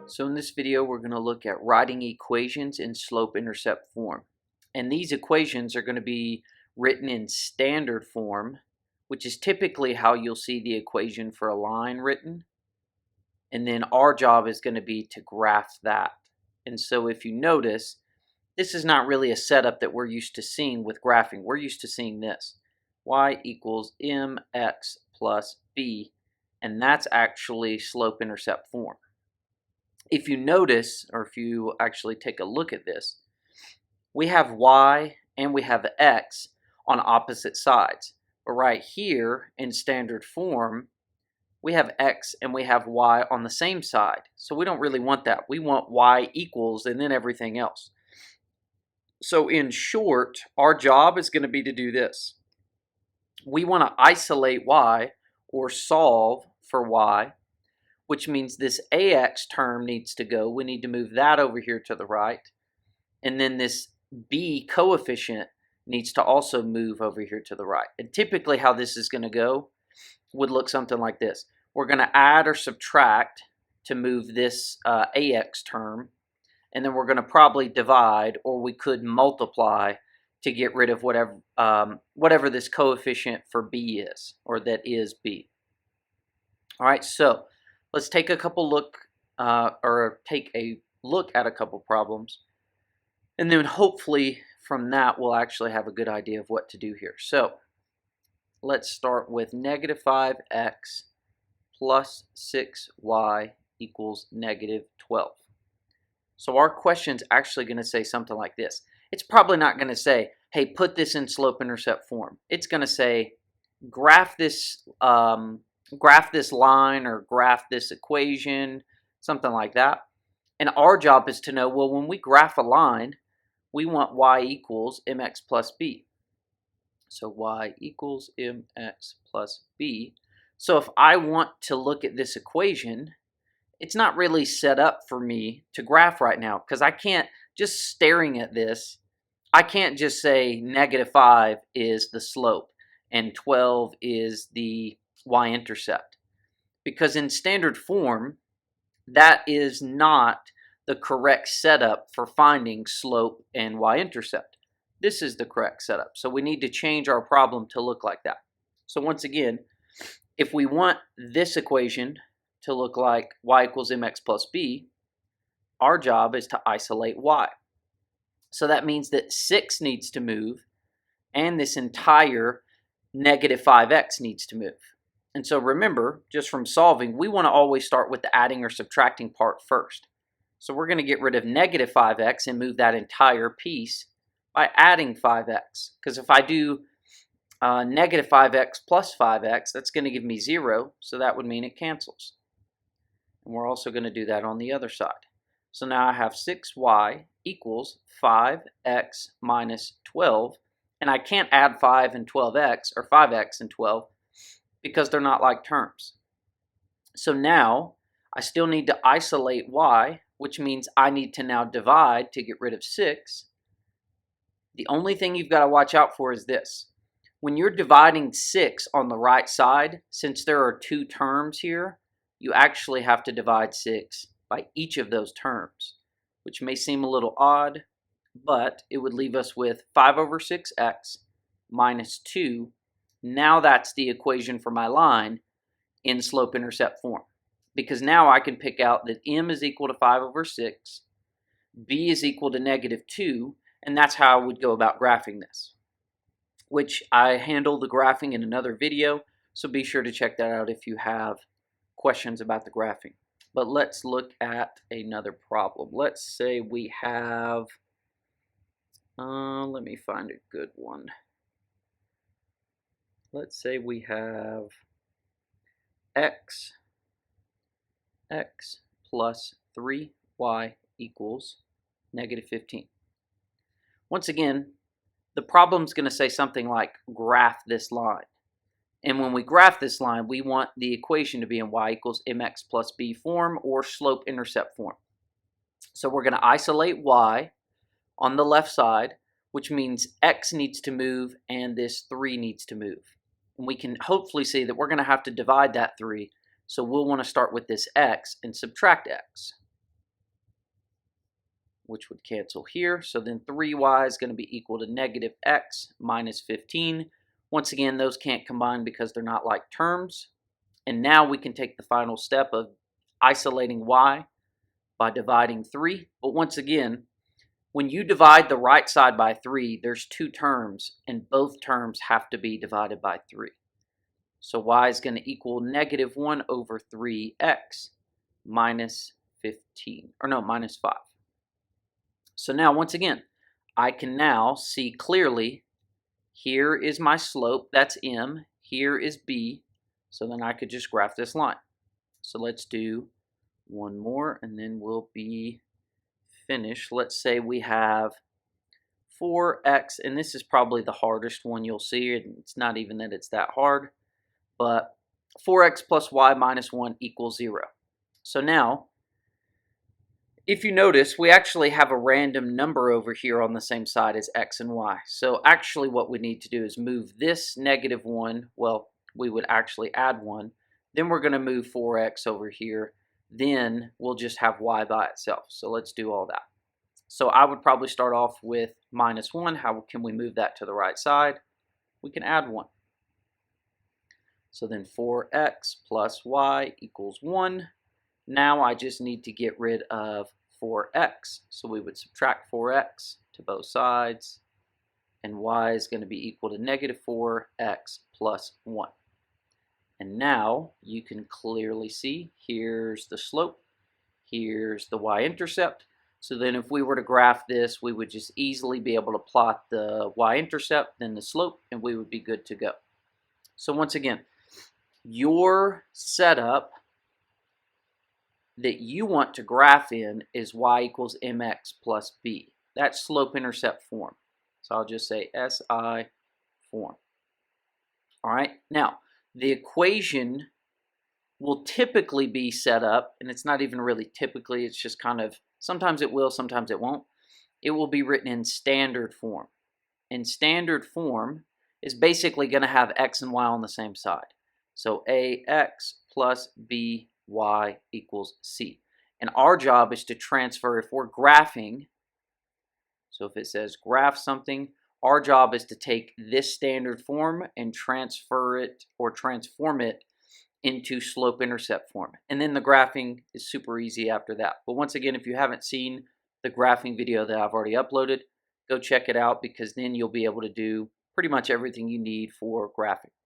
So in this video, we're going to look at writing equations in slope-intercept form. And these equations are going to be written in standard form, which is typically how you'll see the equation for a line written. And then our job is going to be to graph that. And so if you notice, this is not really a setup that we're used to seeing with graphing. We're used to seeing this. Y equals mx plus b. And that's actually slope-intercept form. If you notice, or if you actually take a look at this, we have y and we have x on opposite sides. But right here in standard form, we have x and we have y on the same side. So we don't really want that. We want y equals and then everything else. So in short, our job is going to be to do this. We want to isolate y or solve for y, which means this ax term needs to go. We need to move that over here to the right. And then this b coefficient needs to also move over here to the right. And typically how this is going to go would look something like this. We're going to add or subtract to move this ax term. And then we're going to probably divide, or we could multiply to get rid of whatever this coefficient for b is, or that is b. All right, so let's take a look at a couple problems, and then hopefully from that we'll actually have a good idea of what to do here. So let's start with negative 5x plus 6y equals negative 12. So our question's actually going to say something like this. It's probably not going to say, hey, put this in slope-intercept form. It's going to say, graph this line or graph this equation, something like that. And our job is to know, well, when we graph a line, we want y equals mx plus b. So y equals mx plus b. So if I want to look at this equation, it's not really set up for me to graph right now, because I can't, just staring at this, I can't just say negative 5 is the slope and 12 is the y-intercept. Because in standard form, that is not the correct setup for finding slope and y-intercept. This is the correct setup. So we need to change our problem to look like that. So once again, if we want this equation to look like y equals mx plus b, our job is to isolate y. So that means that 6 needs to move, and this entire negative 5x needs to move. And so remember, just from solving, we want to always start with the adding or subtracting part first. So we're going to get rid of negative 5x and move that entire piece by adding 5x. Because if I do negative 5x plus 5x, that's going to give me 0, so that would mean it cancels. And we're also going to do that on the other side. So now I have 6y equals 5x minus 12. And I can't add 5 and 12x, or 5x and 12, because they're not like terms. So now I still need to isolate y, which means I need to now divide to get rid of 6. The only thing you've got to watch out for is this. When you're dividing 6 on the right side, since there are 2 terms here, you actually have to divide 6 by each of those terms, which may seem a little odd, but it would leave us with 5 over 6x minus 2. Now that's the equation for my line in slope-intercept form. Because now I can pick out that m is equal to 5 over 6, b is equal to negative 2, and that's how I would go about graphing this, which I handle the graphing in another video, so be sure to check that out if you have questions about the graphing. But let's look at another problem. Let's say we have, let me find a good one. Let's say we have x plus 3y equals negative 15. Once again, the problem's going to say something like graph this line. And when we graph this line, we want the equation to be in y equals mx plus b form or slope-intercept form. So we're going to isolate y on the left side, which means x needs to move and this 3 needs to move. And we can hopefully see that we're going to have to divide that 3. So we'll want to start with this x and subtract x. which would cancel here. So then 3y is going to be equal to negative x minus 15. Once again, those can't combine because they're not like terms. And now we can take the final step of isolating y by dividing 3. But once again, when you divide the right side by 3, there's two terms, and both terms have to be divided by 3. So y is going to equal negative 1 over 3x minus 15, or no, minus 5. So now, once again, I can now see clearly, here is my slope, that's m, here is b, so then I could just graph this line. So let's do one more, and then we'll be finished. Let's say we have 4x, and this is probably the hardest one you'll see. It's not even that it's that hard, but 4x plus y minus 1 equals 0. So now, if you notice, we actually have a random number over here on the same side as x and y. So actually what we need to do is move this negative 1, well, we would actually add 1. Then we're going to move 4x over here. Then we'll just have y by itself. So let's do all that. So I would probably start off with minus 1. How can we move that to the right side? We can add 1. So then 4x plus y equals 1. Now I just need to get rid of 4x. So we would subtract 4x to both sides. And y is going to be equal to negative 4x plus 1. And now you can clearly see here's the slope, here's the y-intercept. So then if we were to graph this, we would just easily be able to plot the y-intercept, then the slope, and we would be good to go. So once again, your setup that you want to graph in is y equals mx plus b. That's slope-intercept form. So I'll just say SI form. All right, now the equation will typically be set up, and it's not even really typically, it's just kind of, sometimes it will, sometimes it won't. It will be written in standard form. And standard form is basically going to have x and y on the same side. So ax plus by equals c. And our job is to transfer, if we're graphing, so if it says graph something, our job is to take this standard form and transfer it or transform it into slope-intercept form. And then the graphing is super easy after that. But once again, if you haven't seen the graphing video that I've already uploaded, go check it out, because then you'll be able to do pretty much everything you need for graphing.